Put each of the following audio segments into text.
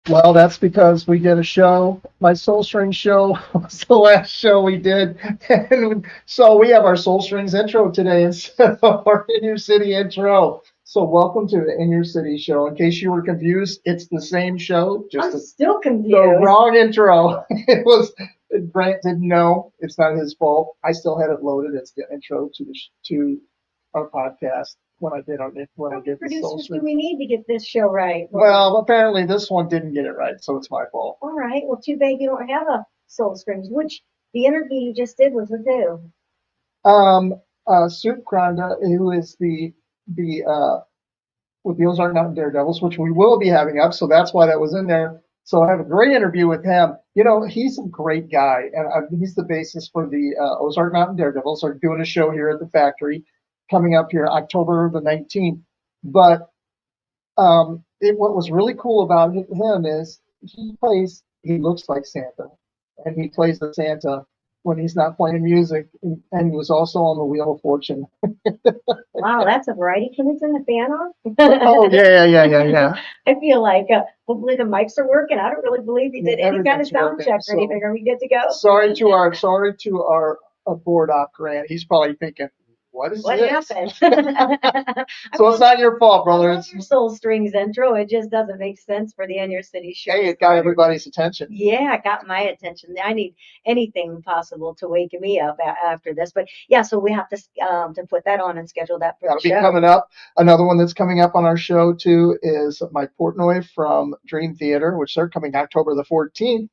Well, that's because we did a show. My Soul Strings show was the last show we did. And so we have our Soul Strings intro today instead of our In Your City intro. So welcome to the In Your City show. In case you were confused, it's the same show, I'm just still the confused. wrong intro. It was Grant didn't know. It's not his fault. I still had it loaded as the intro to our podcast when How I many did the Soul producers do Strings. we need to get this show right? Well, apparently this one didn't get it right, so it's my fault. All right. Well, too bad you don't have a Soul Strings. Which the interview you just did was with who? Um, Soup Granda, who is the with the Ozark Mountain Daredevils, which we will be having up, so that's why that was in there. So I have a great interview with him. You know, he's a great guy, and he's the basis for the Ozark Mountain Daredevils. They're doing a show here at the factory coming up here October the 19th. But what was really cool about him is he looks like Santa, and he plays the Santa when he's not playing music, and he was also on the Wheel of Fortune. Wow, that's a variety. Can we turn the fan Oh off? yeah. I feel like hopefully the mics are working. I don't really believe he Yeah, did any kind of everything's sound working. check or So anything. Are we good to go? sorry to our board op Grant. He's probably thinking, what is What this? happened? I So it's not your fault, brother. love your Soul Strings intro. It just doesn't make sense for the In Your City show. Hey, it got everybody's attention. Yeah, it got my attention. I need anything possible to wake me up after this. But yeah, so we have to put that on and schedule that for the That'll be show. coming up. Another one that's coming up on our show too is Mike Portnoy from Dream Theater, which they're coming October the 14th.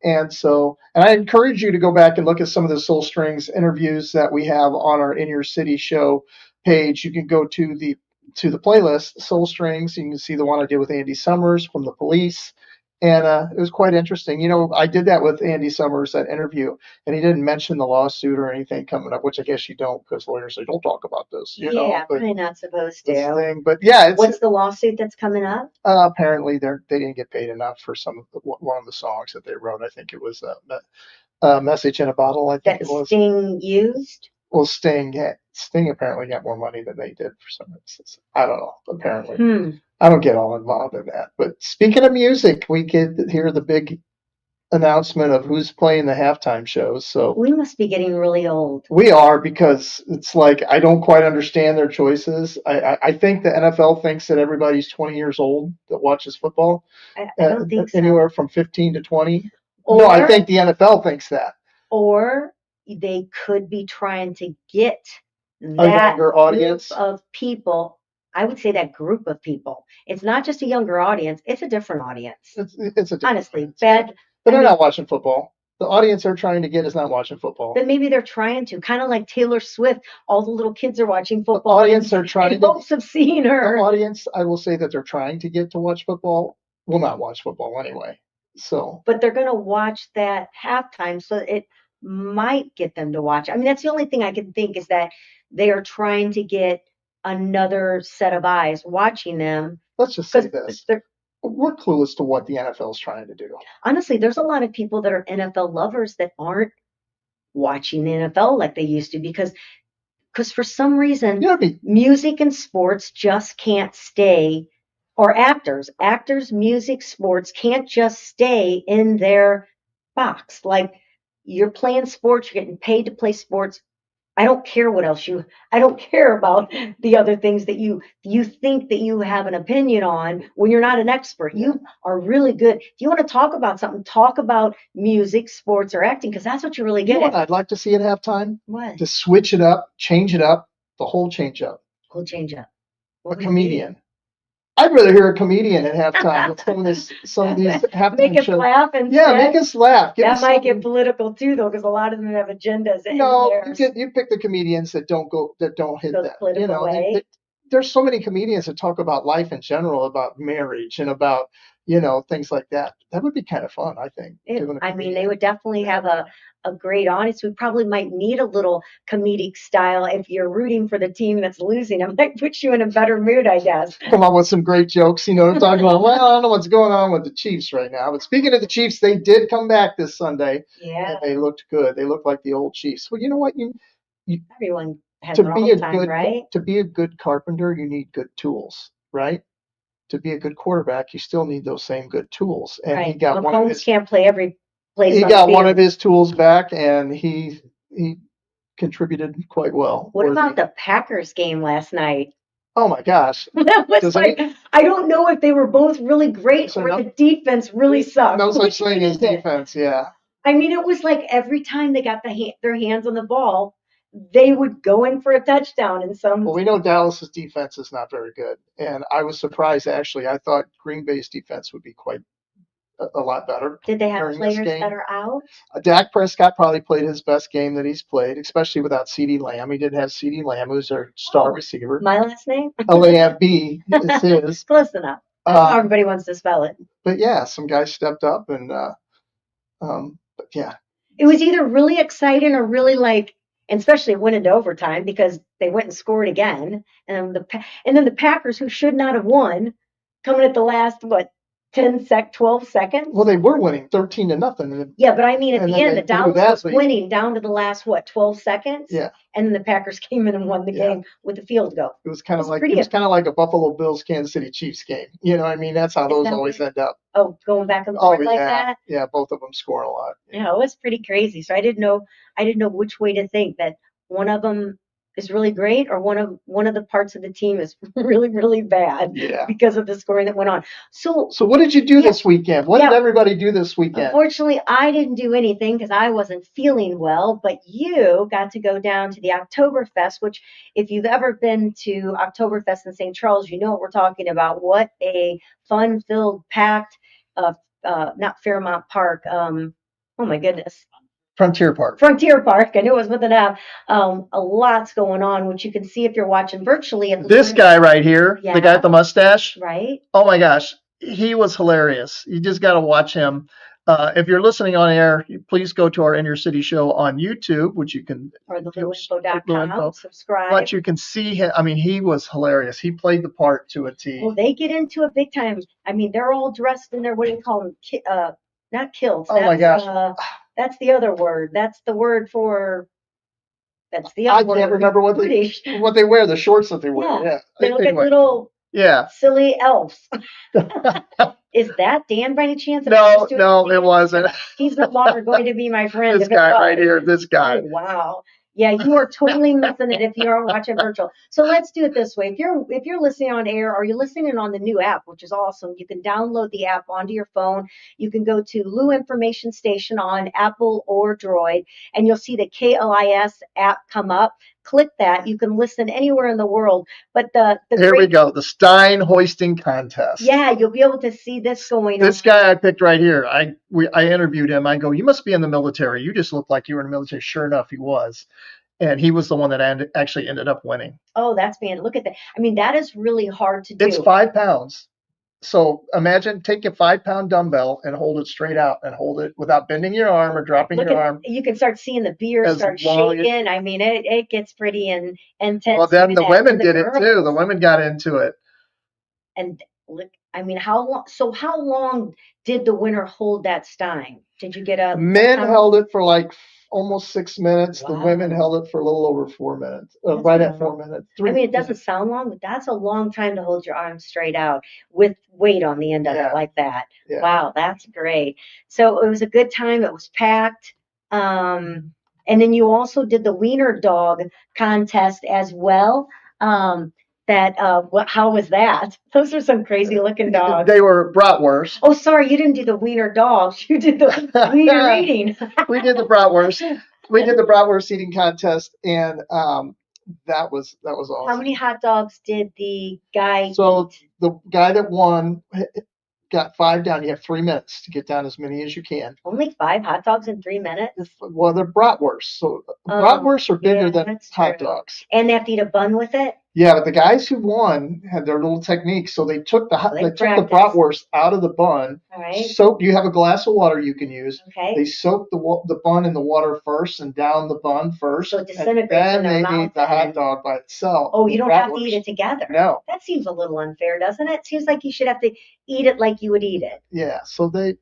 And I encourage you to go back and look at some of the Soul Strings interviews that we have on our In Your City show page. You can go to the playlist Soul Strings. You can see the one I did with Andy Summers from the Police, and it was quite interesting. You know, I did that with Andy Summers, that interview, and he didn't mention the lawsuit or anything coming up, which I guess you don't, because lawyers say don't talk about this. You know, Yeah, but probably not supposed this to. thing. But yeah, it's What's the lawsuit that's coming up? apparently they didn't get paid enough for one of the songs that they wrote. I think it was Message in a Bottle, I think That it was. Sting used? Well, Sting apparently got more money than they did for some instance. I don't know, apparently. Hmm. I don't get all involved in that. But speaking of music, we get hear the big announcement of who's playing the halftime shows. So We must be getting really old. we are, because it's like I don't quite understand their choices. I think the NFL thinks that everybody's 20 years old that watches football, I don't think so. anywhere from 15 to 20. No, I think the NFL thinks that. Or they could be trying to get A that younger audience. group of people. I would say that group of people. It's not just a younger audience, it's a different audience. It's a different Honestly, audience. bad. But I they're mean, not watching football. The audience they're trying to get is not watching football. but maybe they're trying to, kind of like Taylor Swift. All the little kids are watching The football audience are trying in to. hopes of seeing The her. audience, I will say that they're trying to get to watch football, will not watch football anyway. So But they're going to watch that halftime, so it might get them to watch. I mean, that's the only thing I can think is that they are trying to get another set of eyes watching them let's just say because this. We're clueless to what the NFL is trying to do. honestly, there's a lot of people that are NFL lovers that aren't watching the NFL like they used to because for some reason You know, music and sports just can't stay, or actors, music, sports can't just stay in their box. Like you're playing sports, you're getting paid to play sports. I don't care what else I don't care about the other things that you think that you have an opinion on when you're not an expert. You are really good. If you want to talk about something, talk about music, sports, or acting, because that's what you're really you know good what at. I'd like to see at halftime? What? To switch it up, change it up, the whole change up. We'll change up. A What would it be? comedian. I'd rather hear a comedian at halftime with some of these halftime Make us shows. laugh and Yeah, make us laugh. Give that us might get something. political too, though, because a lot of them have agendas in No, there. you pick the comedians that don't hit The that. You political know, way. there's so many comedians that talk about life in general, about marriage and about things like that. That would be kind of fun, I think. Doing a I mean, they comedian. would definitely have a great audience. We probably might need a little comedic style if you're rooting for the team that's losing. It might put you in a better mood, I guess. Come up with some great jokes. Talking about, well, I don't know what's going on with the Chiefs right now. But speaking of the Chiefs, they did come back this Sunday, Yeah, and they looked good. They looked like the old Chiefs. Well, you know what? You everyone has to their be own a time, good right? to be a good carpenter, you need good tools, right? to be a good quarterback, you still need those same good tools. And Right. he got Mahomes can't play every place he on got the one field. of his tools back, and he contributed quite well. What about the Packers game last night? Oh my gosh. That was I don't know if they were both really great or the defense really sucked. No such thing as defense, yeah. I mean, it was like every time they got their hands on the ball, they would go in for a touchdown. And Well, we know Dallas's defense is not very good, and I was surprised actually. I thought Green Bay's defense would be quite a lot better. Did they have players that are out? Dak Prescott probably played his best game that he's played, especially without CeeDee Lamb. He didn't have CeeDee Lamb, who's their star receiver. My last name? Lamb is his. Close enough. That's how everybody wants to spell it. But yeah, some guys stepped up, and but yeah. It was either really exciting or really like, and especially it went into overtime because they went and scored again. And then the Packers, who should not have won, coming at the last, 12 seconds? Well, they were winning 13-0. Yeah, but I mean, at the end, the Dallas was winning down to the last, 12 seconds? Yeah. And then the Packers came in and won the game with the field goal. It was kind of like a Buffalo Bills Kansas City Chiefs game. You know, I mean, that's how those always end up. Oh, going back and forth like that? Yeah, both of them score a lot. Yeah, it was pretty crazy. So I didn't know which way to think, that one of them is really great or one of the parts of the team is really, really bad because of the scoring that went on. So what did you do this weekend? What did everybody do this weekend? Unfortunately, I didn't do anything because I wasn't feeling well, but you got to go down to the Oktoberfest, which if you've ever been to Oktoberfest in St. Charles, you know what we're talking about. What a fun-filled, packed, not Fairmount Park. Oh my goodness. Frontier Park. I knew it was with an F. A lot's going on, which you can see if you're watching virtually. This guy right here, the guy with the mustache. Right. Oh my gosh, he was hilarious. You just got to watch him. If you're listening on air, please go to our In Your City show on YouTube, which you can. Or theluinfo.com. Subscribe. But you can see him. I mean, he was hilarious. He played the part to a T. Well, they get into it big time. I mean, they're all dressed in their, what do you call them? Not kilts. Oh my gosh. That's the other word. That's the word for. That's the other word. I can't remember what they wear. The shorts that they wear. Yeah. They look like little. Yeah. Silly elves. Is that Dan by any chance? No, it wasn't. He's no longer going to be my friend. This guy right here. This guy. Oh, wow. Yeah, you are totally missing it if you're watching virtual. So let's do it this way. If you're listening on air or you're listening on the new app, which is awesome, you can download the app onto your phone. You can go to Lou Information Station on Apple or Droid, and you'll see the KLIS app come up. Click that. You can listen anywhere in the world. But here we go. The Stein hoisting contest. Yeah, you'll be able to see this going on. This guy I picked right here. I interviewed him. I go, you must be in the military. You just look like you were in the military. Sure enough, he was. And he was the one that actually ended up winning. Oh, look at that. I mean, that is really hard to do. It's 5 pounds. So imagine take a 5-pound dumbbell and hold it straight out and hold it without bending your arm or dropping your arm. You can start seeing the beer start shaking. I mean, it gets pretty intense. Well, then the women did it too. The women got into it. And look, I mean, how long? So how long did the winner hold that stein? Did you get a? Men held it for like almost 6 minutes. Wow. The women held it for a little over 4 minutes, right at 4 minutes. I mean, it doesn't sound long, but that's a long time to hold your arms straight out with weight on the end of it like that. Yeah. Wow, that's great. So it was a good time. It was packed. And then you also did the wiener dog contest as well. How was that? Those are some crazy looking dogs. They were bratwurst. Oh, sorry, you didn't do the wiener dogs. You did the wiener eating. We did the bratwurst. We did the bratwurst eating contest, and that was awesome. How many hot dogs did the guy eat? The guy that won got 5 down. You have 3 minutes to get down as many as you can. Only 5 hot dogs in 3 minutes? Well, they're bratwurst. So bratwursts are bigger than hot dogs. And they have to eat a bun with it? Yeah, but the guys who won had their little techniques. So they took the bratwurst out of the bun. All right. Soaked. You have a glass of water you can use. Okay. They soak the bun in the water first and down the bun first. So it disintegrates and then they eat the hot dog by itself. Oh, you don't have to eat it together. No. That seems a little unfair, doesn't it? It seems like you should have to eat it like you would eat it. Yeah. So the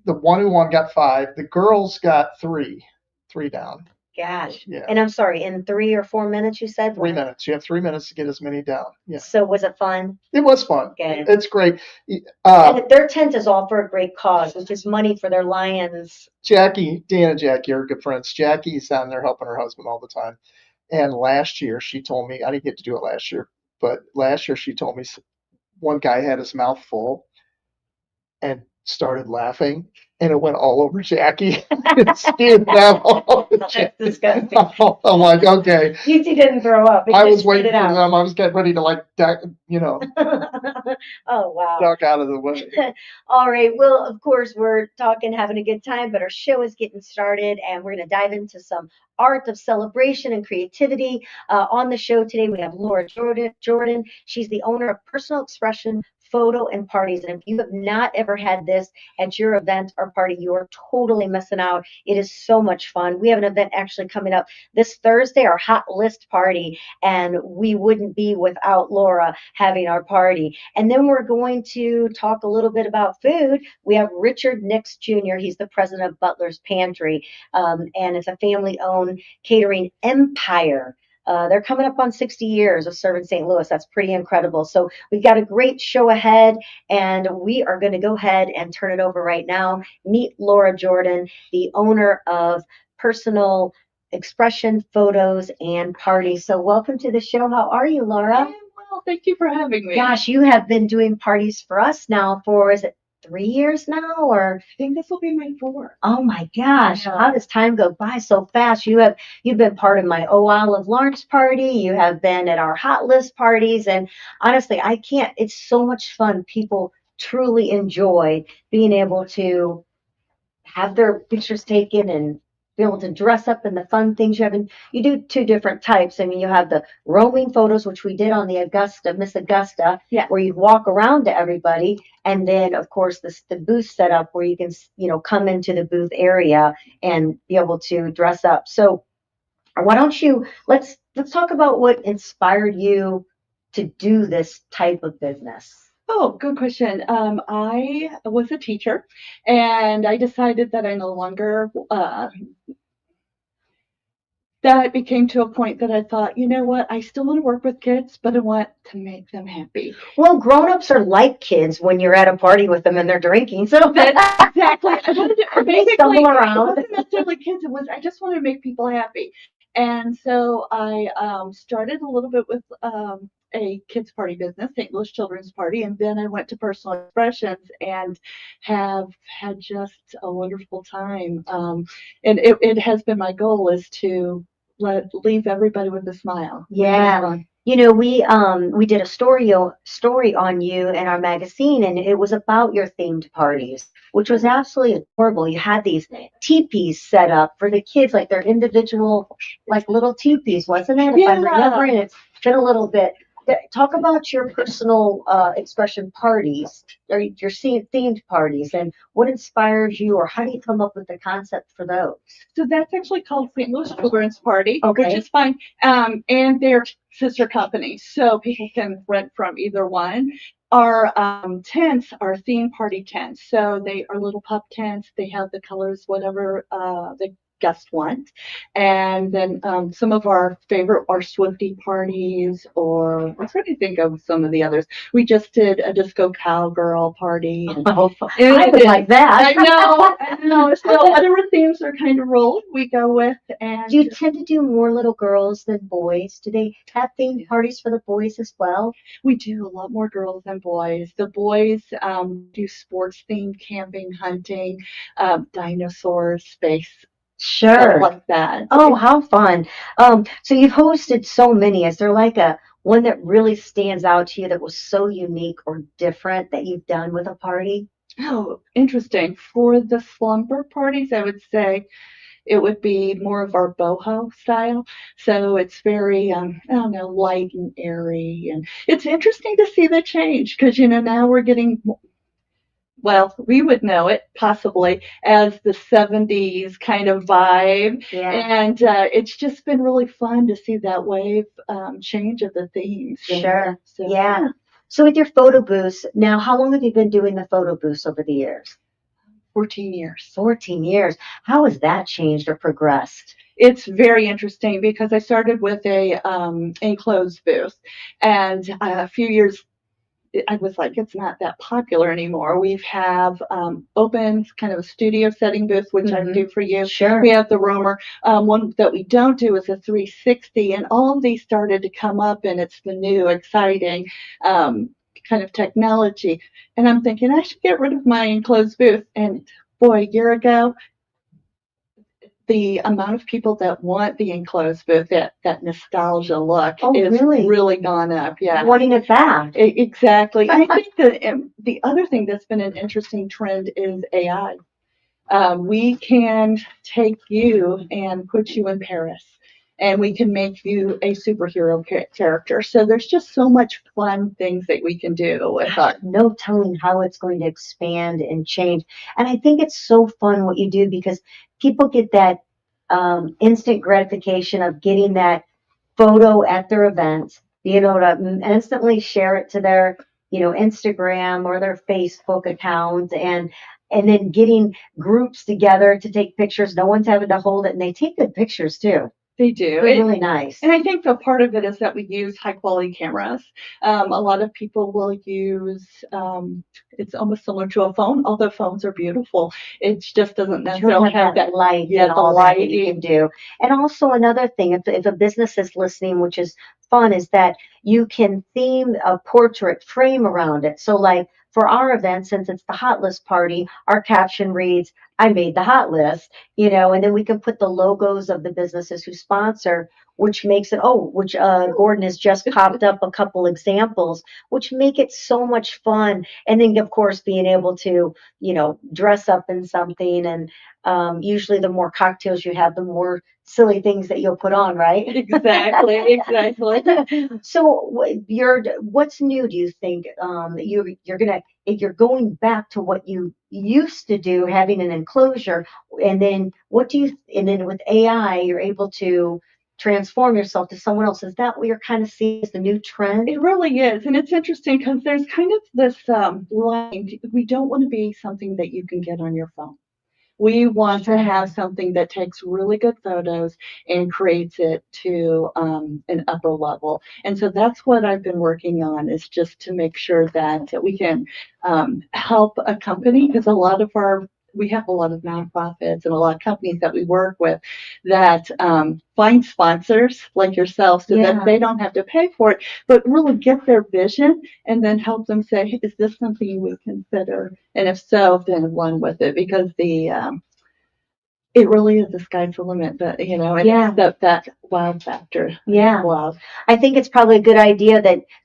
one who won got 5. The girls got 3 down. gosh. Yeah. And I'm sorry, in 3 or 4 minutes, you said? 3 minutes. You have 3 minutes to get as many down. Yeah. So was it fun? It was fun. Good. It's great. And their tent is all for a great cause, which is money for their lions. Jackie, Dan and Jackie are good friends. Jackie's down there helping her husband all the time. And last year she told me, I didn't get to do it last year, but last year she told me one guy had his mouth full and started laughing, and it went all over Jackie. It spewed that all over That's Jackie. disgusting. I'm like, okay. At least he didn't throw up. He I just was spit waiting it for out. them. I was getting ready to Oh, wow. duck out of the way. All right. Well, of course, we're talking, having a good time, but our show is getting started, and we're going to dive into some art of celebration and creativity. On the show today, we have Laura Jordan. She's the owner of Personal Expression Photo and Parties. And if you have not ever had this at your event or party, you are totally missing out. It is so much fun. We have an event actually coming up this Thursday, our hot list party, and we wouldn't be without Laura having our party. And then we're going to talk a little bit about food. We have Richard Nix Jr. He's the president of Butler's Pantry, and it's a family-owned catering empire. They're coming up on 60 years of serving St. Louis. That's pretty incredible. So we've got a great show ahead, and we are going to go ahead and turn it over right now. Meet Laura Jordan, the owner of Personal Expression Photos and Parties. So welcome to the show. How are you, Laura? Well, thank you for having me. Gosh, you have been doing parties for us now for, is it 3 years now, or? I think this will be my 4th. Oh my gosh, Yeah. how does time go by so fast? You've been part of my Oh Olive launch party. You have been at our hot list parties, and honestly, it's so much fun. People truly enjoy being able to have their pictures taken and be able to dress up in the fun things you have. And you do 2 different types. I mean, you have the roaming photos, which we did on the Miss Augusta, Yeah. where you walk around to everybody. And then, of course, the booth setup where you can, come into the booth area and be able to dress up. So why don't let's talk about what inspired you to do this type of business. Oh, good question. I was a teacher, and I decided that I no longer, that it became to a point that I thought, you know what, I still want to work with kids, but I want to make them happy. Well, grown-ups are like kids when you're at a party with them and they're drinking. So Exactly. I wanted to They stumble around. It wasn't necessarily kids. I just wanted to make people happy. And so I started a little bit with a kids party business, St. Louis Children's Party, and then I went to Personal Expressions and have had just a wonderful time. And it has been my goal is to leave everybody with a smile. Yeah. We did a story on you in our magazine, and it was about your themed parties, which was absolutely adorable. You had these teepees set up for the kids, like their individual, like little teepees, wasn't it? If I'm Yeah. remembering, it's been a little bit. Talk about your personal expression parties, or your themed parties, and what inspires you, or how do you come up with the concept for those? So that's actually called St. Louis Children's Party, Okay. which is fine. And they're sister companies, so people can rent from either one. Our tents are theme party tents, so they are little pup tents. They have the colors, whatever the guests want. And then some of our favorite are Swiftie parties, or I'm trying to think of some of the others. We just did a disco cowgirl party. Oh, I would like that. I know. So whatever themes are kind of rolling, we go with. And Do you tend to do more little girls than boys? Do they have themed parties for the boys as well? we do a lot more girls than boys. The boys do sports themed camping, hunting, dinosaurs, space, stuff Sure. like that. Oh, how fun. So you've hosted so many. Is there like one that really stands out to you that was so unique or different that you've done with a party? Oh, interesting. For the slumber parties, I would say it would be more of our boho style. So it's very, I don't know, light and airy. And it's interesting to see the change because, now we're getting, well, we would know it possibly as the 70s kind of vibe. Yeah. And it's just been really fun to see that wave change of the themes. Sure. So, Yeah. So with your photo booths, now how long have you been doing the photo booths over the years? 14 years. 14 years. How has that changed or progressed? It's very interesting because I started with a enclosed booth, and a few years I was like, it's not that popular anymore. We have open kind of a studio setting booth, which I do for you. Sure. We have the roamer. One that we don't do is a 360, and all of these started to come up, and it's the new, exciting kind of technology. And I'm thinking I should get rid of my enclosed booth. And boy, a year ago, the amount of people that want the enclosed booth, that nostalgia look, is really gone up. Yeah, wanting it back. Exactly. And I think that the other thing that's been an interesting trend is AI. We can take you and put you in Paris, and we can make you a superhero character. So there's just so much fun things that we can do with art. No telling how it's going to expand and change. And I think it's so fun what you do because people get that instant gratification of getting that photo at their event, being able to instantly share it to their, Instagram or their Facebook account, and then getting groups together to take pictures. No one's having to hold it, and they take good pictures too. They do. They're really nice. And I think the part of it is that we use high quality cameras. A lot of people will use, it's almost similar to a phone, although phones are beautiful. It just doesn't necessarily have that light, yeah, the light that you can do. And also another thing, if a business is listening, which is fun, is that you can theme a portrait frame around it. So like for our event, since it's the hot list party, our caption reads, I made the hot list, and then we can put the logos of the businesses who sponsor, which makes it, which Gordon has just popped up a couple examples, which make it so much fun. And then, of course, being able to, dress up in something. And usually the more cocktails you have, the more silly things that you'll put on, right? Exactly. So what's new, do you think? If you're going back to what you used to do, having an enclosure, and then and then with AI, you're able to transform yourself to someone else. Is that what you're kind of seeing as the new trend? It really is. And it's interesting because there's kind of this line. We don't want to be something that you can get on your phone. We want to have something that takes really good photos and creates it to an upper level. And so that's what I've been working on, is just to make sure that we can help a company, because we have a lot of nonprofits and a lot of companies that we work with that find sponsors like yourself so that they don't have to pay for it, but really get their vision and then help them say, is this something you would consider? And if so, then run with it, because it really is the sky's the limit, but it's that wow factor. Yeah. Wow. I think it's probably a good idea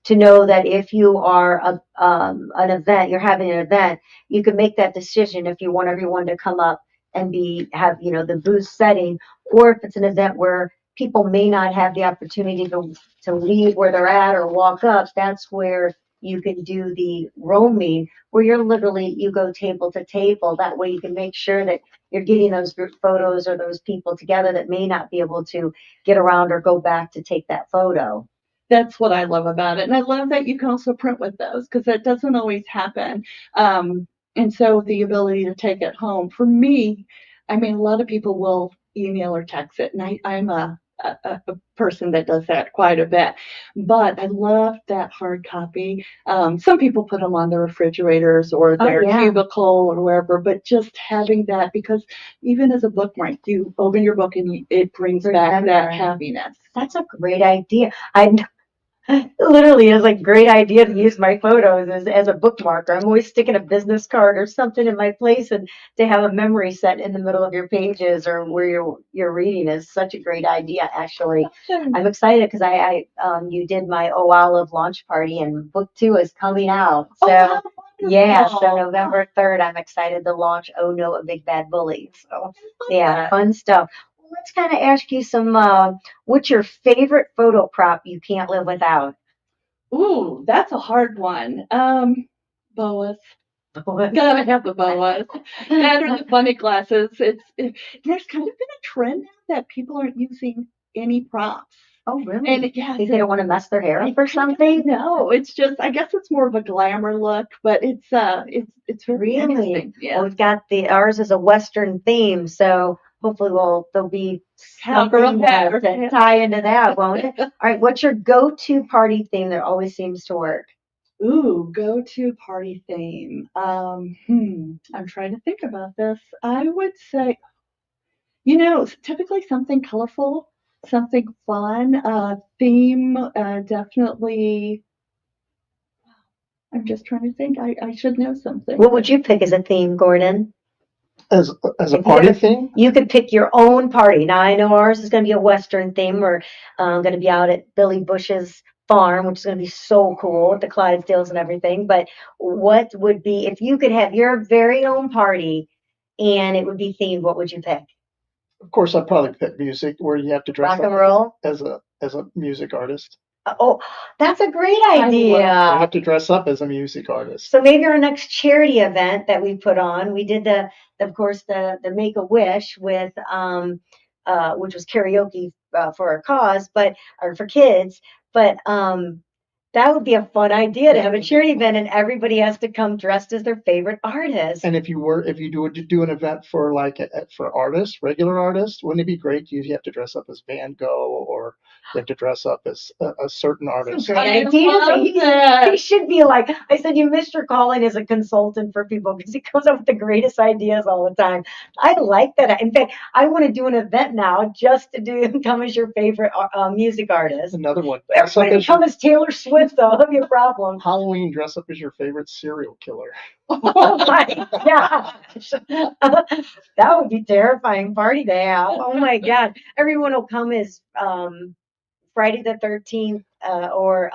to know that if you are an event, you're having an event, you can make that decision if you want everyone to come up and have the booth setting, or if it's an event where people may not have the opportunity to leave where they're at or walk up, that's where you can do the roaming, where you go table to table. That way you can make sure that you're getting those group photos or those people together that may not be able to get around or go back to take that photo. That's what I love about it. And I love that you can also print with those, because that doesn't always happen. And so the ability to take it home, for me, I mean, a lot of people will email or text it, and I'm a person that does that quite a bit. But I love that hard copy. Some people put them on their refrigerators or their cubicle or wherever, but just having that, because even as a bookmark, you open your book and it brings back that happiness. That's a great idea. Literally, it's a great idea to use my photos as a bookmark. I'm always sticking a business card or something in my place, and to have a memory set in the middle of your pages or where you're reading is such a great idea. Actually, I'm excited because you did my Olive launch party, and book 2 is coming out. So so November 3rd, I'm excited to launch Oh No, a Big Bad Bully. So fun stuff. Let's kind of ask you what's your favorite photo prop you can't live without? Ooh, that's a hard one. Boas. Gotta have the boas. That or the bunny glasses. There's kind of been a trend now that people aren't using any props. Oh, really? And they don't want to mess their hair up or something? No, it's just, I guess it's more of a glamour look, but it's very interesting. Yeah. Well, we've got ours is a Western theme, so hopefully there'll be Cover something that, to okay. tie into that, won't it? All right, what's your go-to party theme that always seems to work? Ooh, go-to party theme. I'm trying to think about this. I would say, typically something colorful, something fun. Theme, definitely. I'm just trying to think. I should know something. What would you pick as a theme, Gordon? As a If you party had theme, you could pick your own party. Now I know ours is going to be a Western theme. We're going to be out at Billy Bush's farm, which is going to be so cool with the Clydesdales and everything. But what would be if you could have your very own party and it would be themed? What would you pick? of course, I'd probably pick music where you have to dress Rock and up roll? as a music artist. Oh, that's a great I love idea. I have to dress up as a music artist. So maybe our next charity event that we put on, we did of course, the Make a Wish with, which was karaoke for our cause, or for kids, but that would be a fun idea to have a charity event and everybody has to come dressed as their favorite artist. And if you do an event for for artists, regular artists, wouldn't it be great? You have to dress up as Van Gogh, or you have to dress up as a certain artist. Great I idea. love He that. should be like, I said, you missed your calling as a consultant for people because he comes up with the greatest ideas all the time. I like that. In fact, I want to do an event now just to come as your favorite music artist. Another one. Dress up Everybody as come as Taylor Swift, though. That'll be a problem. Halloween. Dress up as your favorite serial killer. Oh my gosh. That would be terrifying party to have. Oh my God. Everyone will come as Friday the 13th or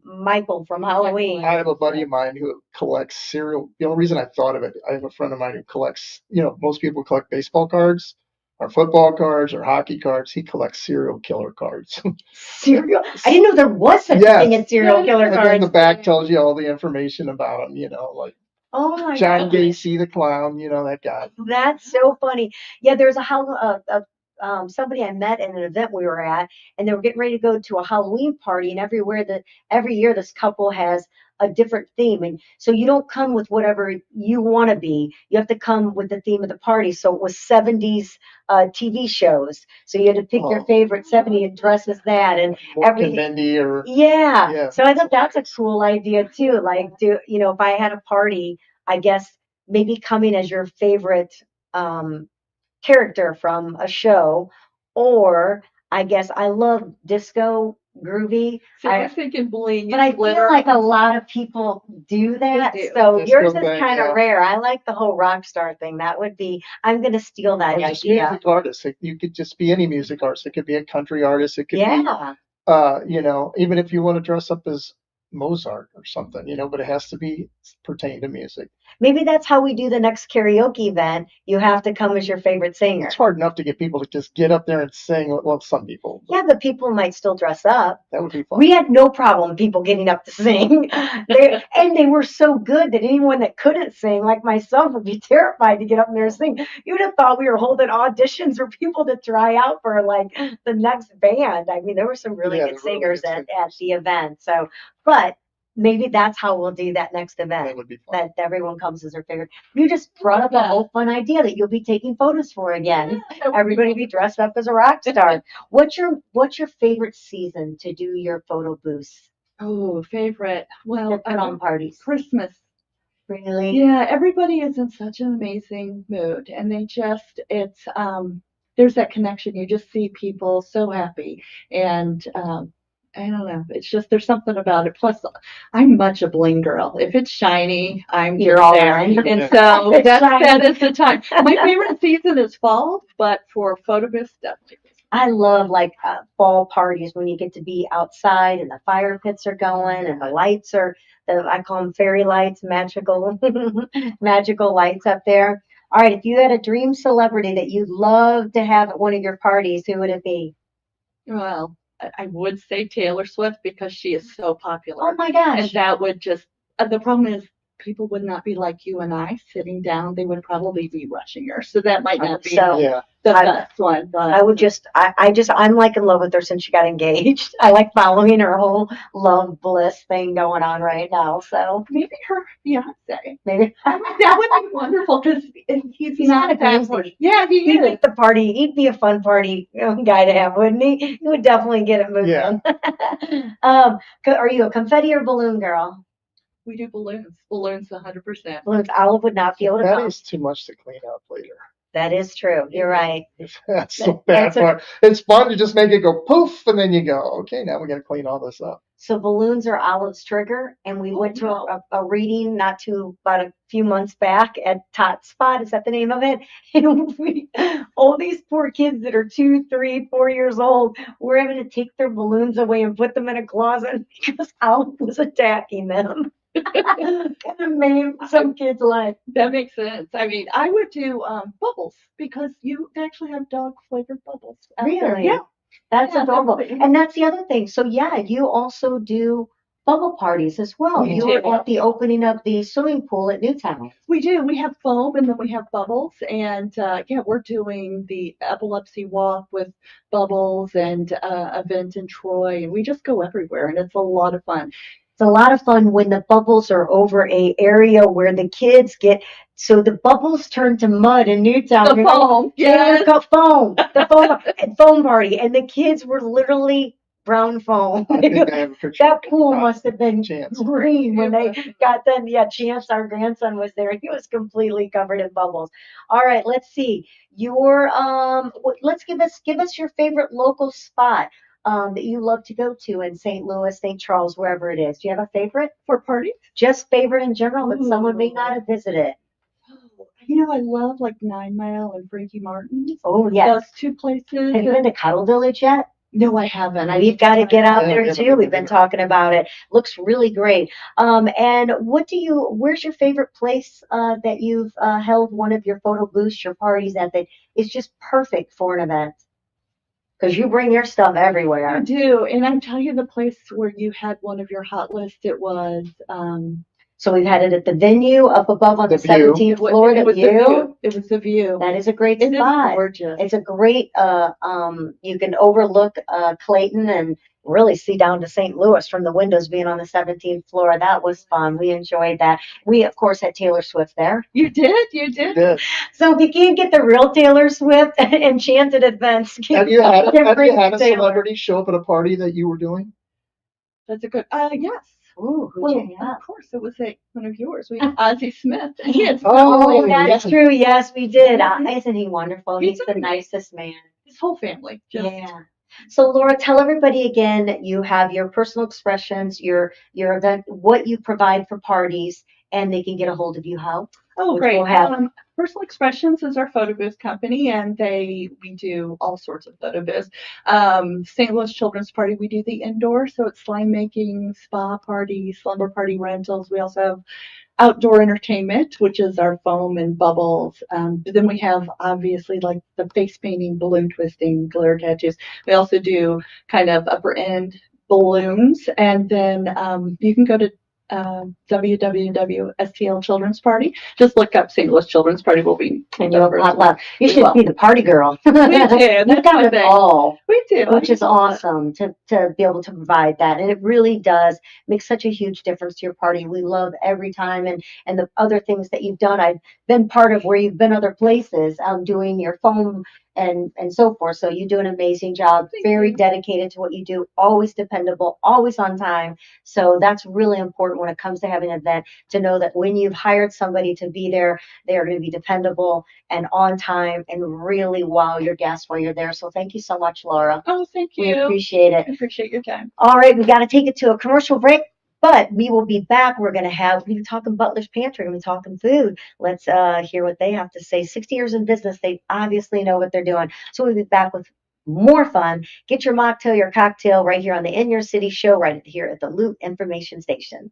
Michael from Halloween. I have a buddy of mine who collects serial. The only reason I thought of it, I have a friend of mine who collects. Most people collect baseball cards, or football cards, or hockey cards. He collects serial killer cards. Serial? I didn't know there was such a Yes. thing as serial killer And then cards. the back tells you all the information about him. Like Oh my John God. Gacy, the clown. That guy. That's so funny. Yeah, there's somebody I met at an event we were at, and they were getting ready to go to a Halloween party, and every year this couple has a different theme, and so you don't come with whatever you want to be. You have to come with the theme of the party. So it was 70s TV shows. So you had to pick your favorite 70 and dress as that, and Mork and everything. Mindy, or Yeah. So I thought that's a cool idea too. Like, if I had a party, I guess maybe coming as your favorite character from a show, or I guess I love disco groovy. So I was thinking bling But and I feel glitter. like a lot of people do that. They do. So Disco yours is thing, kind of yeah. rare. I like the whole rock star thing. I'm going to steal that or just idea. music artists. You could just be any music artist. It could be a country artist. It could Yeah. be, even if you want to dress up as Mozart or something, but it has to be pertain to music. Maybe that's how we do the next karaoke event. You have to come as your favorite singer. It's hard enough to get people to just get up there and sing. Well, some people. Yeah, but people might still dress up. That would be fun. We had no problem people getting up to sing. They were so good that anyone that couldn't sing, like myself, would be terrified to get up there and sing. You'd have thought we were holding auditions for people to try out for like the next band. I mean, there were some really good singers at the event. So, but maybe that's how we'll do that next event. That would be fun. That everyone comes as their favorite. You just brought up a whole fun idea that you'll be taking photos for again. Everybody be dressed up as a rock star. What's your favorite season to do your photo booths? Oh, favorite. Well, Put on parties. Christmas. Really? Yeah, everybody is in such an amazing mood, and there's that connection. You just see people so happy, and I don't know. It's just there's something about it. Plus, I'm much a bling girl. If it's shiny, You're all there. in. And so It's that shiny. is the time. My favorite season is fall, but for photo booths, definitely. I love fall parties when you get to be outside and the fire pits are going and the lights I call them fairy lights, magical, magical lights up there. All right, if you had a dream celebrity that you'd love to have at one of your parties, who would it be? Well, I would say Taylor Swift because she is so popular. Oh my gosh. And that would just, the problem is people would not be like you and I sitting down. They would probably be rushing her. So that might not be. So the best one. But I'm like in love with her since she got engaged. I like following her whole love bliss thing going on right now. So maybe her fiance. maybe That would be wonderful because he's not not a that busy. much. Yeah, he he'd is. make the party. He'd be a fun party guy to have, wouldn't he? He would definitely get it moving. Are you a confetti or balloon girl? We do balloons. Balloons 100%. Balloons. Olive would not be able to That come. is too much to clean up later. That is true. You're right. That's the bad part. It's fun to just make it go poof, and then you go, okay, now we got to clean all this up. So balloons are Olive's trigger, and we went to a reading about a few months back at Tot Spot. Is that the name of it? And all these poor kids that are 2, 3, 4 years old, we're having to take their balloons away and put them in a closet because Olive was attacking them. Kind of made some kids' life. That makes sense. I mean, I would do bubbles because you actually have dog flavored bubbles. Out there. Really? Yeah. That's Yeah, adorable. definitely. And that's the other thing. So yeah, you also do bubble parties as well. We You do. were at the opening of the swimming pool at Newtown. We do. We have foam and then we have bubbles. And we're doing the epilepsy walk with bubbles and event in Troy. And we just go everywhere. And it's a lot of fun. It's a lot of fun when the bubbles are over a area where the kids get, so the bubbles turn to mud in Newtown. The foam. Yes. Foam. The foam party. And the kids were literally brown foam. I think I have a picture. That pool must have been Chance. green when they got done. Yeah, Chance, our grandson, was there. He was completely covered in bubbles. All right, let's see. Let's give us your favorite local spot that you love to go to in St. Louis, St. Charles, wherever it is. Do you have a favorite? For parties? Just favorite in general that someone may not have visited. I love like 9 Mile and Frankie Martin's. Oh, yes. Those two places. Have you been to Cuddle Village yet? No, I haven't. We've got to get out there Yeah, too. We've been talking about it. Looks really great. And where's your favorite place that you've held one of your photo booths, your parties at that is just perfect for an event? Because you bring your stuff everywhere. I do. And I'm telling you the place where you had one of your hot lists, it was So we've had it at the venue up above on the View. 17th floor. It was the view. It was the view. That is a great It is spot. gorgeous. It's a great, you can overlook Clayton and really see down to St. Louis from the windows being on the 17th floor. That was fun. We enjoyed that. We, of course, had Taylor Swift there. You did? You did? Yes. So if you can't get the real Taylor Swift, enchanted events. Have you had a Taylor. celebrity show up at a party that you were doing? That's a good, yes. Ooh, who'd Well, you have? of course, it was one of yours. We had Ozzie Smith. He had Oh, That's yes. true. Yes, we did. Mhm. Isn't he wonderful? He's He's the amazing. nicest man. his whole family. Just, Yeah. So Laura, tell everybody again, you have your personal expressions, your event, what you provide for parties, and they can get a hold of you how? Oh, Which great. we'll have. Personal Expressions is our photo booth company, and we do all sorts of photo booths. St. Louis Children's Party, we do the indoor, so it's slime making, spa party, slumber party rentals. We also have outdoor entertainment, which is our foam and bubbles. But then we have obviously like the face painting, balloon twisting, glitter tattoos. We also do kind of upper end balloons, and then you can go to www.STL Children's Party. Just look up St. Louis Children's Party. Will be And you'll first pop one. up. You should be the party girl. We do. You've That's got my it thing. all, We do. which is awesome to be able to provide that. And it really does make such a huge difference to your party. We love every time and the other things that you've done. I've been part of where you've been other places doing your foam and so forth. So you do an amazing job, Thank very you. dedicated to what you do, always dependable, always on time. So that's really important when it comes to having an event, to know that when you've hired somebody to be there, they are going to be dependable and on time and really wow your guests while you're there. So thank you so much, Laura. Oh, thank We you. appreciate it. I appreciate your time. All right, we got to take it to a commercial break, but we will be back. We're going to be talking Butler's Pantry. We're going to be talking food. Let's hear what they have to say. 60 years in business, they obviously know what they're doing. So we'll be back with more fun. Get your mocktail, your cocktail right here on the In Your City show, right here at the Loot Information Station.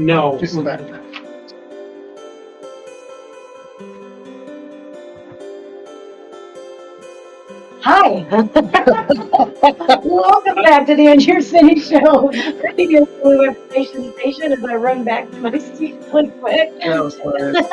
No. Just so that. Hi. Welcome back to the Andrew City Show. Ricky your blue information station as I run back to my seat really quick. That was hilarious.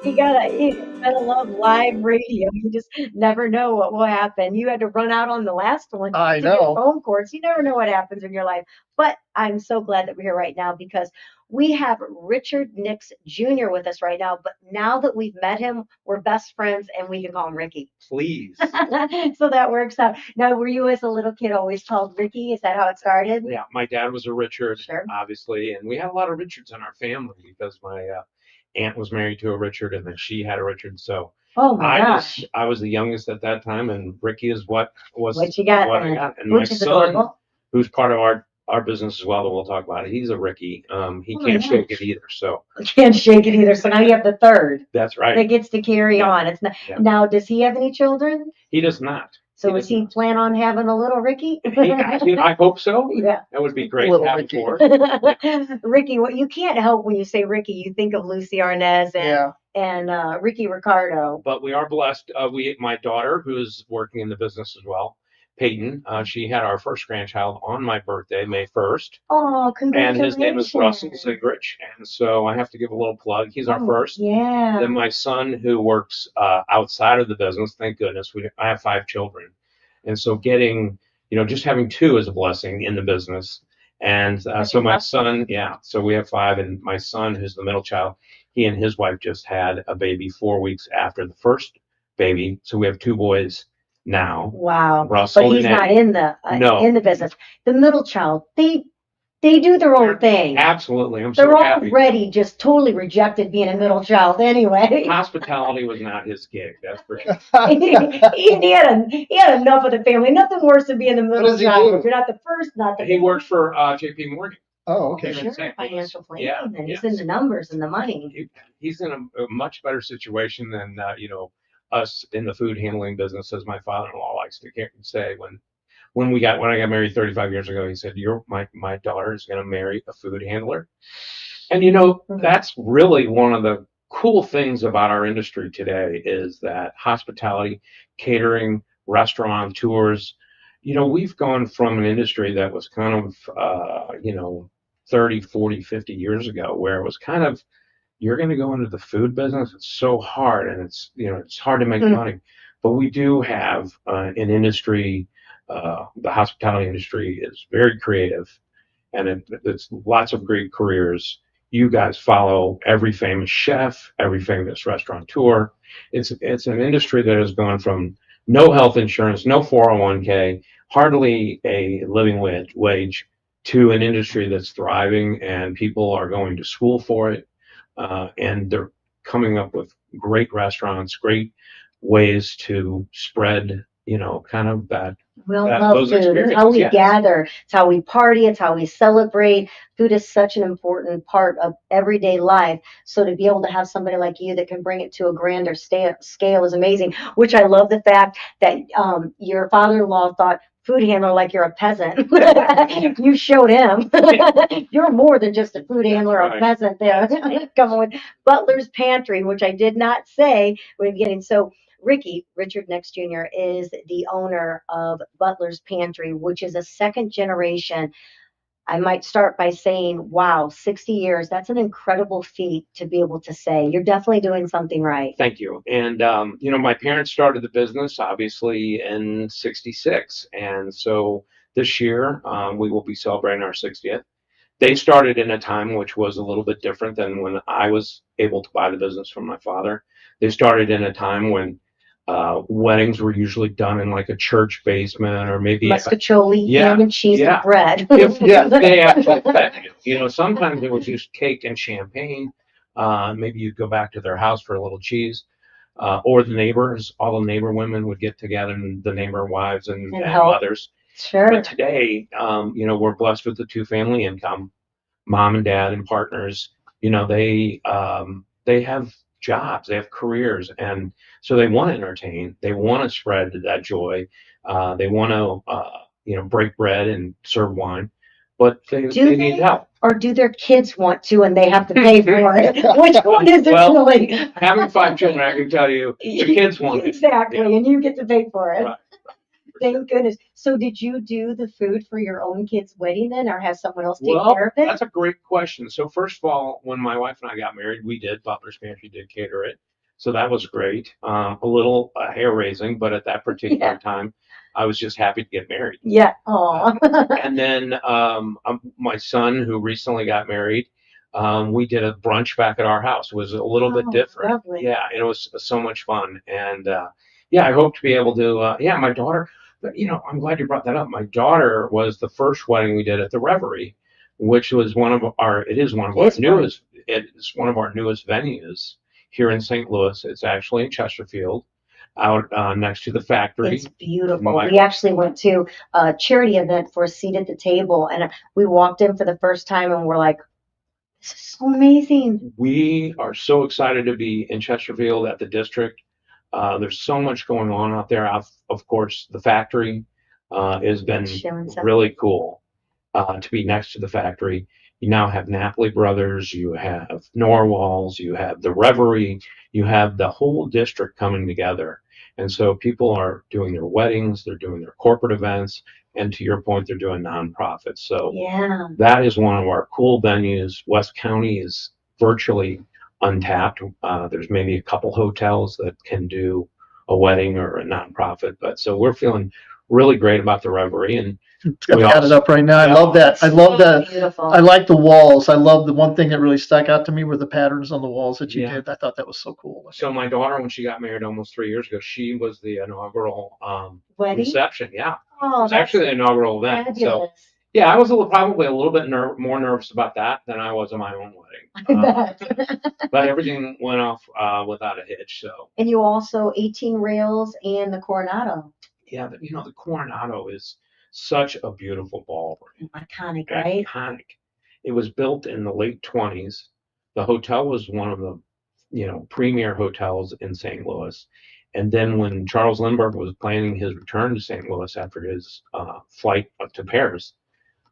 You gotta love live radio. You just never know what will happen. You had to run out on the last one I to get know. phone cords. You never know what happens in your life. But I'm so glad that we're here right now because we have Richard Nix Jr. with us right now. But now that we've met him, we're best friends and we can call him Ricky. Please. So that works out. Now, were you as a little kid always called Ricky? Is that how it started? Yeah, my dad was a Richard, Sure. obviously, and we had a lot of Richards in our family because my aunt was married to a Richard, and then she had a Richard. So Oh my gosh. I was the youngest at that time, and Ricky is what you got what I then? got. And my Which is son, adorable. who's part of our business as well, that we'll talk about it. He's a Ricky. He Oh my can't shake gosh. it either. So Can't shake it either. So now you have the third that's that right. gets to carry Yeah. on. It's not Yeah. now. Does he have any children? He does not. So He does he plan on having a little Ricky? I hope so. Yeah. That would be great Little to have Ricky. for. Ricky, what you can't help when you say Ricky, you think of Lucy Arnaz Yeah. and Ricky Ricardo. But we are blessed. My daughter, who's working in the business as well, Peyton, she had our first grandchild on my birthday, May 1st. Oh, And congratulations. his name is Russell Zigrich. And so I have to give a little plug. He's our first. Yeah. Then my son, who works outside of the business, thank goodness, I have 5 children. And so just having 2 is a blessing in the business. And so my son, so we have 5. And my son, who's the middle child, he and his wife just had a baby 4 weeks after the first baby. So we have 2 boys now. Wow. Russell But he's and not in the No. in the business. The middle child, they do their own thing. Absolutely. I'm They're so happy. already just totally rejected being a middle child anyway. Hospitality was not his gig, that's for sure. he had enough of the family. Nothing worse than being the middle does he child. do? If you're not the first, not the He works for JP Morgan. Oh, okay. Sure, St. Louis. financial planning, Yeah, and he's yes. in the numbers and the money. He's in a much better situation than us in the food handling business, as my father-in-law likes to say. When I got married 35 years ago, he said, my daughter is going to marry a food handler. And that's really one of the cool things about our industry today is that hospitality, catering, restaurant tours, we've gone from an industry that was kind of 30, 40, 50 years ago, where it was kind of, you're going to go into the food business. It's so hard, and it's hard to make money. But we do have an industry. The hospitality industry is very creative, and it's lots of great careers. You guys follow every famous chef, every famous restaurateur. It's an industry that has gone from no health insurance, no 401k, hardly a living wage to an industry that's thriving, and people are going to school for it, and they're coming up with great restaurants, great ways to spread, kind of that. We all love those food. It's how we experiences, yes. gather. It's how we party. It's how we celebrate. Food is such an important part of everyday life. So to be able to have somebody like you that can bring it to a grander scale is amazing. Which I love the fact that your father-in-law thought food handler like you're a peasant. You showed him. You're more than just a food handler or a peasant there. Coming with Butler's Pantry, which I did not say when beginning. So Ricky, Richard Nix Jr., is the owner of Butler's Pantry, which is a second generation. I might start by saying, wow, 60 years, that's an incredible feat to be able to say. You're definitely doing something right. Thank you. And, my parents started the business, obviously, in 66. And so this year, we will be celebrating our 60th. They started in a time which was a little bit different than when I was able to buy the business from my father. They started in a time when weddings were usually done in like a church basement or maybe muscatoli, ham and cheese and bread. If they actually fed you. Sometimes it was just cake and champagne. Maybe you'd go back to their house for a little cheese. Or the neighbors, all the neighbor women would get together, and the neighbor wives and mothers. Sure. But today, we're blessed with the 2-family income. Mom and dad and partners, they have jobs, they have careers, and so they want to entertain, they want to spread that joy, they want to break bread and serve wine, but they need help. Or do their kids want to and they have to pay for it? Which one is it really? Having 5 children, I can tell you, the kids want it. Exactly, and you get to pay for it. Right. Thank goodness. So did you do the food for your own kid's wedding then, or has someone else take Well, care of it? that's a great question. So first of all, when my wife and I got married, we did. Butler's Pantry did cater it. So that was great. A little hair raising, but at that particular time, I was just happy to get married. Yeah. Oh. And then my son, who recently got married, we did a brunch back at our house. It was a little bit different. Lovely. Yeah, and it was so much fun. And yeah, I hope to be able to. Yeah, my daughter. But I'm glad you brought that up. My daughter was the first wedding we did at the Reverie, which was one of our. It is one of our newest. It's one of our newest venues here in St. Louis. It's actually in Chesterfield, out next to the factory. It's beautiful. We actually went to a charity event for a seat at the table, and we walked in for the first time, and we're like, "This is so amazing." We are so excited to be in Chesterfield at the district. There's so much going on out there. Of course, the factory has been really cool to be next to the factory. You now have Napoli Brothers, you have Norwal's, you have the Reverie, you have the whole district coming together. And so people are doing their weddings, they're doing their corporate events, and to your point, they're doing nonprofits. So that is one of our cool venues. West County is virtually untapped. There's maybe a couple hotels that can do a wedding or a nonprofit, but so we're feeling really great about the Reverie. And I've got it up right now. I love that. I love that. Beautiful. I like the walls. I love the one thing that really stuck out to me were the patterns on the walls that you did. I thought that was so cool. So my daughter, when she got married almost 3 years ago, she was the inaugural reception. Yeah, it was actually the inaugural event. Fabulous. So yeah, I was probably a little bit more nervous about that than I was on my own wedding. But everything went off without a hitch. So. And you also 18 rails and the Coronado. Yeah, but the Coronado is such a beautiful ballroom. Iconic, right? Iconic. It was built in the late 20s. The hotel was one of the, premier hotels in St. Louis. And then when Charles Lindbergh was planning his return to St. Louis after his flight to Paris,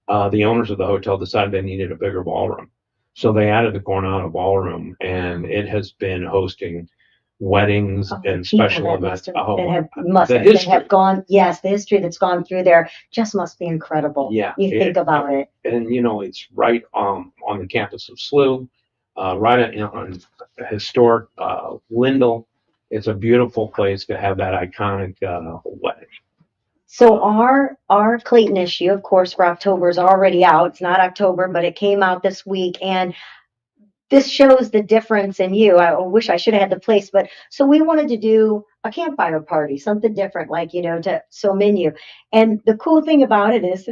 the owners of the hotel decided they needed a bigger ballroom. So they added the Coronado Ballroom, and it has been hosting weddings and special events. The history that's gone through there just must be incredible. Yeah, you think about it, and it's right on the campus of SLU, right on historic Lindell. It's a beautiful place to have that iconic wedding. So our Clayton issue, of course, for October is already out. It's not October, but it came out this week, and this shows the difference in you. I wish I should have had the place, but so we wanted to do a campfire party, something different, like, menu. And the cool thing about it is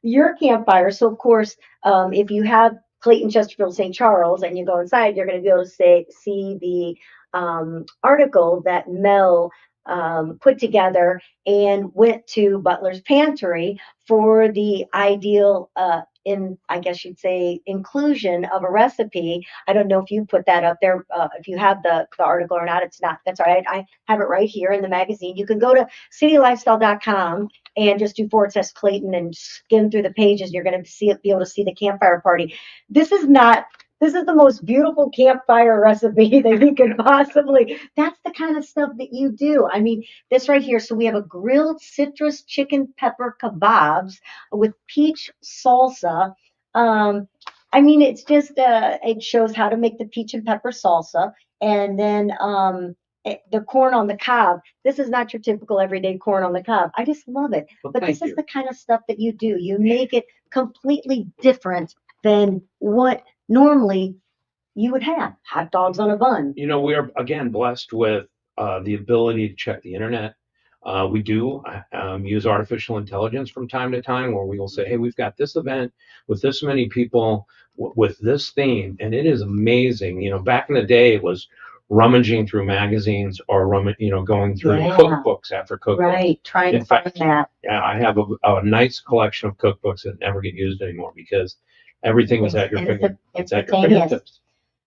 your campfire. So of course, if you have Clayton, Chesterfield, St. Charles, and you go inside, you're going to be able to see the article that Mel put together and went to Butler's Pantry for the ideal I guess you'd say, inclusion of a recipe. I don't know if you put that up there, if you have the article or not. It's not. That's all right. I have it right here in the magazine. You can go to citylifestyle.com and just do /Clayton and skim through the pages. You're going to be able to see the campfire party. This is the most beautiful campfire recipe that you could possibly. That's the kind of stuff that you do. I mean, this right here. So we have a grilled citrus chicken pepper kebabs with peach salsa. I mean, it's just it shows how to make the peach and pepper salsa, and then the corn on the cob. This is not your typical everyday corn on the cob. I just love it. But this is the kind of stuff that you do. You make it completely different than what normally you would have. Hot dogs on a bun. We are, again, blessed with the ability to check the internet. We do use artificial intelligence from time to time, where we will say, hey, we've got this event with this many people with this theme. And it is amazing. Back in the day, it was rummaging through magazines or going through cookbooks after cookbooks. Right, trying to find that. Yeah, I have a nice collection of cookbooks that never get used anymore because everything is at your fingertips.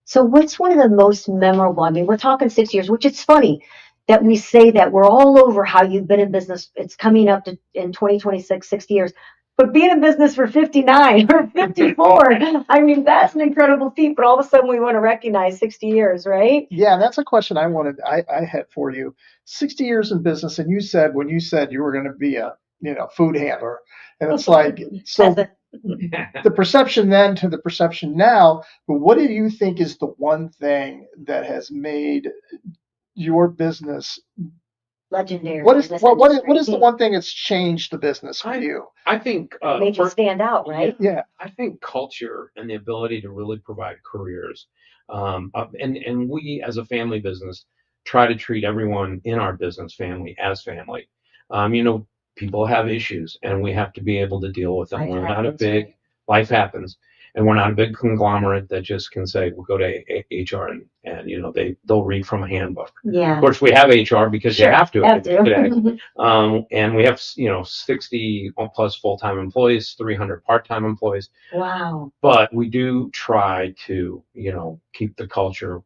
So what's one of the most memorable? I mean, we're talking 6 years, which it's funny that we say that we're all over how you've been in business. It's coming up in 2026, 60 years. But being in business for 59 or 54, I mean, that's an incredible feat. But all of a sudden, we want to recognize 60 years, right? Yeah, that's a question I had for you. 60 years in business, and you said when you said you were going to be a food handler, and it's like so the perception then to the perception now. But what do you think is the one thing that has made your business Legendary. what is in this what is the industry. one thing that's changed the business for you? I think It made you first, stand out, right? Yeah. I think culture and the ability to really provide careers, and we as a family business try to treat everyone in our business family as family. You know, people have issues, and we have to be able to deal with them. Life We're not a happens, big right? life happens, and we're not a big conglomerate that just can say we'll go to HR and they'll read from a handbook. Yeah. Of course, we have HR because Sure, you have to have today. to. And we have 60 plus full-time employees, 300 part-time employees. Wow. But we do try to keep the culture.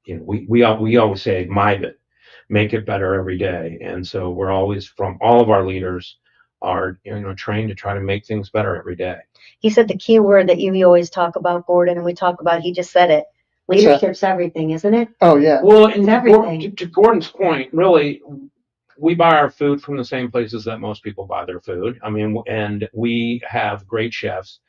We always say make it better every day, and so we're always from all of our leaders are trained to try to make things better every day. He said the key word that you always talk about, Gordon, and we talk about. He just said it. What's that? Leadership's everything, isn't it? Oh yeah. Well, It's and everything. To Gordon's point, really, we buy our food from the same places that most people buy their food. I mean, and we have great chefs,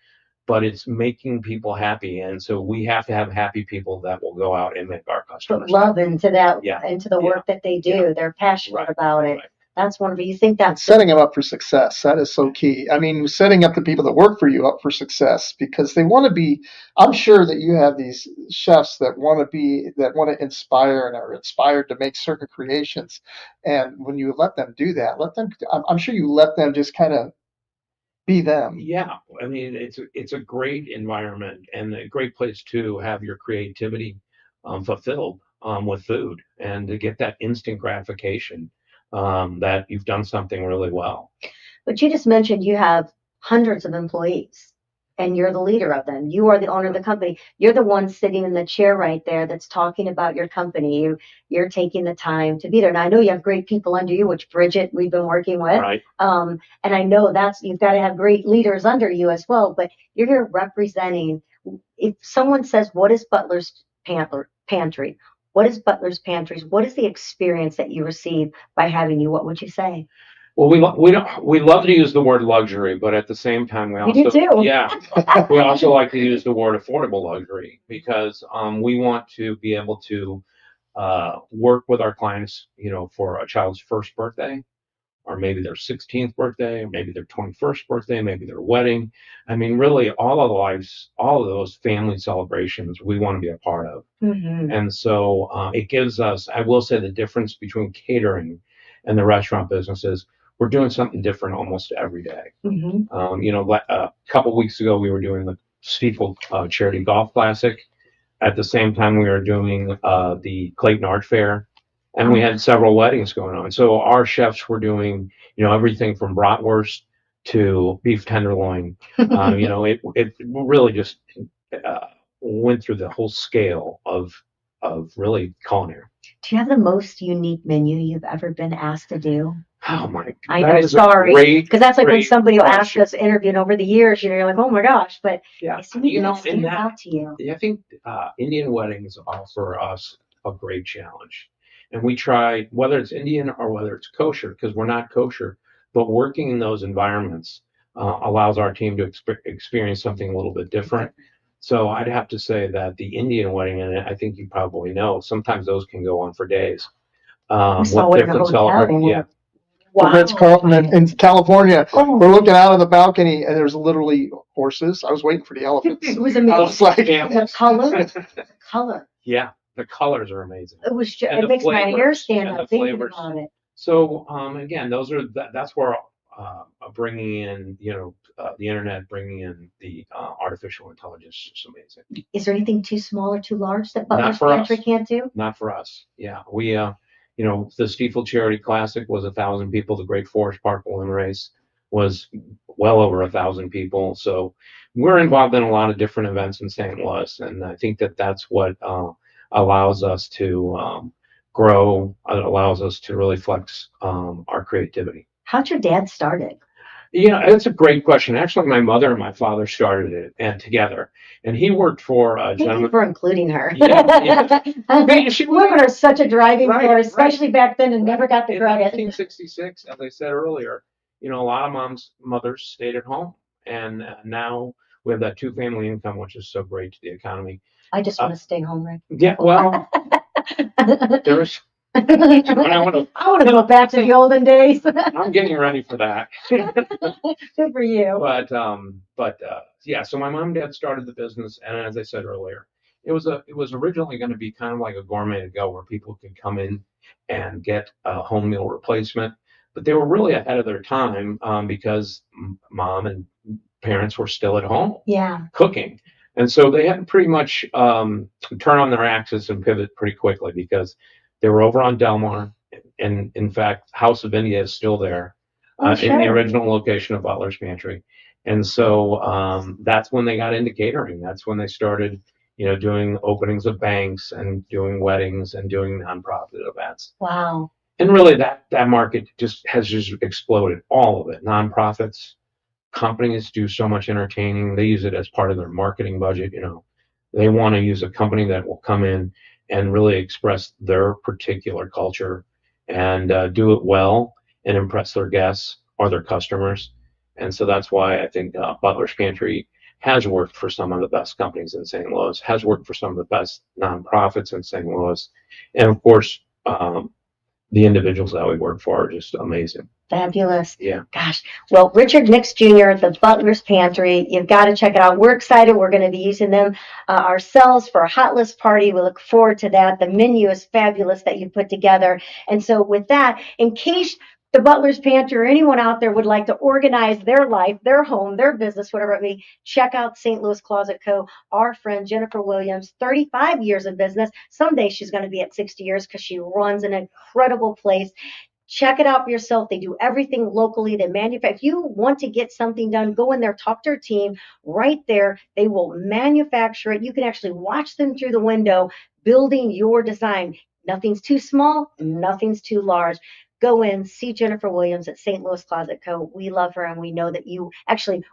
but it's making people happy, and so we have to have happy people that will go out and make our Put customers love happy. into that, Yeah. into the Yeah. work that they do. Yeah. They're passionate Right. about it. Right. That's wonderful. You think And that's setting them up for success. That is so key. I mean, setting up the people that work for you up for success because they want to be. I'm sure that you have these chefs that want to inspire and are inspired to make certain creations. And when you let them do that, I'm sure you let them just kind of be them. Yeah, I mean it's a great environment and a great place to have your creativity fulfilled with food and to get that instant gratification that you've done something really well. But you just mentioned you have hundreds of employees and you're the leader of them. You are the owner of the company. You're the one sitting in the chair right there that's talking about your company. You're taking the time to be there. And I know you have great people under you, which Bridget, we've been working with. Right. And I know you've got to have great leaders under you as well, but you're here representing. If someone says, what is Butler's Pantry? What is Butler's Pantries? What is the experience that you receive by having you? What would you say? Well, we love to use the word luxury, but at the same time, we do too. we also like to use the word affordable luxury because we want to be able to work with our clients, for a child's first birthday, or maybe their 16th birthday, or maybe their 21st birthday, maybe their wedding. I mean, really, all of those family celebrations, we want to be a part of. Mm-hmm. And so it gives us, I will say, the difference between catering and the restaurant business is we're doing something different almost every day. Mm-hmm. A couple weeks ago, we were doing the Steeple Charity Golf Classic. At the same time, we were doing the Clayton Art Fair, and we had several weddings going on. So our chefs were doing, everything from bratwurst to beef tenderloin. It really just went through the whole scale of really culinary. Do you have the most unique menu you've ever been asked to do? Oh my! I know, sorry, because that's like when somebody will ask us interviewing over the years, you're like, oh my gosh, but yeah, something that stands out to you. I think Indian weddings offer us a great challenge, and we try whether it's Indian or whether it's kosher because we're not kosher, but working in those environments allows our team to experience something a little bit different. So I'd have to say that the Indian wedding, and I think you probably know, sometimes those can go on for days. We saw it in a hotel. Yeah. Wow. The Ritz-Carlton in California. Oh. We're looking out of the balcony, and there's literally horses. I was waiting for the elephants. It was amazing. I was like, the color. Yeah, the colors are amazing. It was. It makes my hair stand up thinking about it. So again, that's where bringing in the internet, bringing in the artificial intelligence is amazing. Is there anything too small or too large that Butler's Pantry can't do? Not for us. Yeah, we the Steeple Charity Classic was 1,000 people. The Great Forest Park Balloon Race was well over 1,000 people. So we're involved in a lot of different events in St. Louis, and I think that's what allows us to grow. It allows us to really flex our creativity. How'd your dad start it? It's a great question. Actually, my mother and my father started it and together, and he worked for a Thank you gentleman. for including her. Yeah. Women are such a driving Right, force, especially back then, and never got the In credit. 1966, as I said earlier, a lot of mothers stayed at home, and now we have that two-family income, which is so great to the economy. I just want to stay home, Rick. Yeah, well, there's. I want to go back to the olden days. I'm getting ready for that. Good for you. But yeah. So my mom and dad started the business, and as I said earlier, it was originally going to be kind of like a gourmet to go, where people could come in and get a home meal replacement. But they were really ahead of their time because mom and parents were still at home Yeah. cooking. And so they had to pretty much turn on their axis and pivot pretty quickly because they were over on Delmar. And in fact, House of India is still there in the original location of Butler's Pantry. And so that's when they got into catering. That's when they started, doing openings of banks and doing weddings and doing nonprofit events. Wow. And really that market has exploded, all of it. Nonprofits, companies do so much entertaining. They use it as part of their marketing budget. They want to use a company that will come in and really express their particular culture and do it well and impress their guests or their customers. And so that's why I think Butler's Pantry has worked for some of the best companies in St. Louis, has worked for some of the best nonprofits in St. Louis. And of course, the individuals that we work for are just amazing. Fabulous. Yeah. Gosh. Well, Richard Nix Jr., the Butler's Pantry, you've got to check it out. We're excited. We're going to be using them ourselves for a hot list party. We look forward to that. The menu is fabulous that you put together. And so with that, in case the Butler's Pantry or anyone out there would like to organize their life, their home, their business, whatever it may be, check out St. Louis Closet Co. Our friend Jennifer Williams, 35 years of business. Someday she's going to be at 60 years because she runs an incredible place. Check it out for yourself. They do everything locally. They manufacture. If you want to get something done, go in there, talk to their team right there. They will manufacture it. You can actually watch them through the window building your design. Nothing's too small, nothing's too large. Go in, see Jennifer Williams at St. Louis Closet Co. We love her, and we know that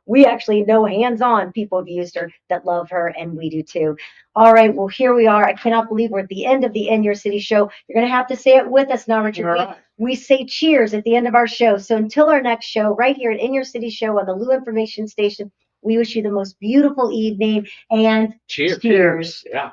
we actually know hands-on people have used her that love her, and we do too. All right, well, here we are. I cannot believe we're at the end of the In Your City show. You're going to have to say it with us now, Richard. Right. We say cheers at the end of our show. So until our next show, right here at In Your City Show on the Lou Information Station, we wish you the most beautiful evening and Cheers. cheers. Yeah.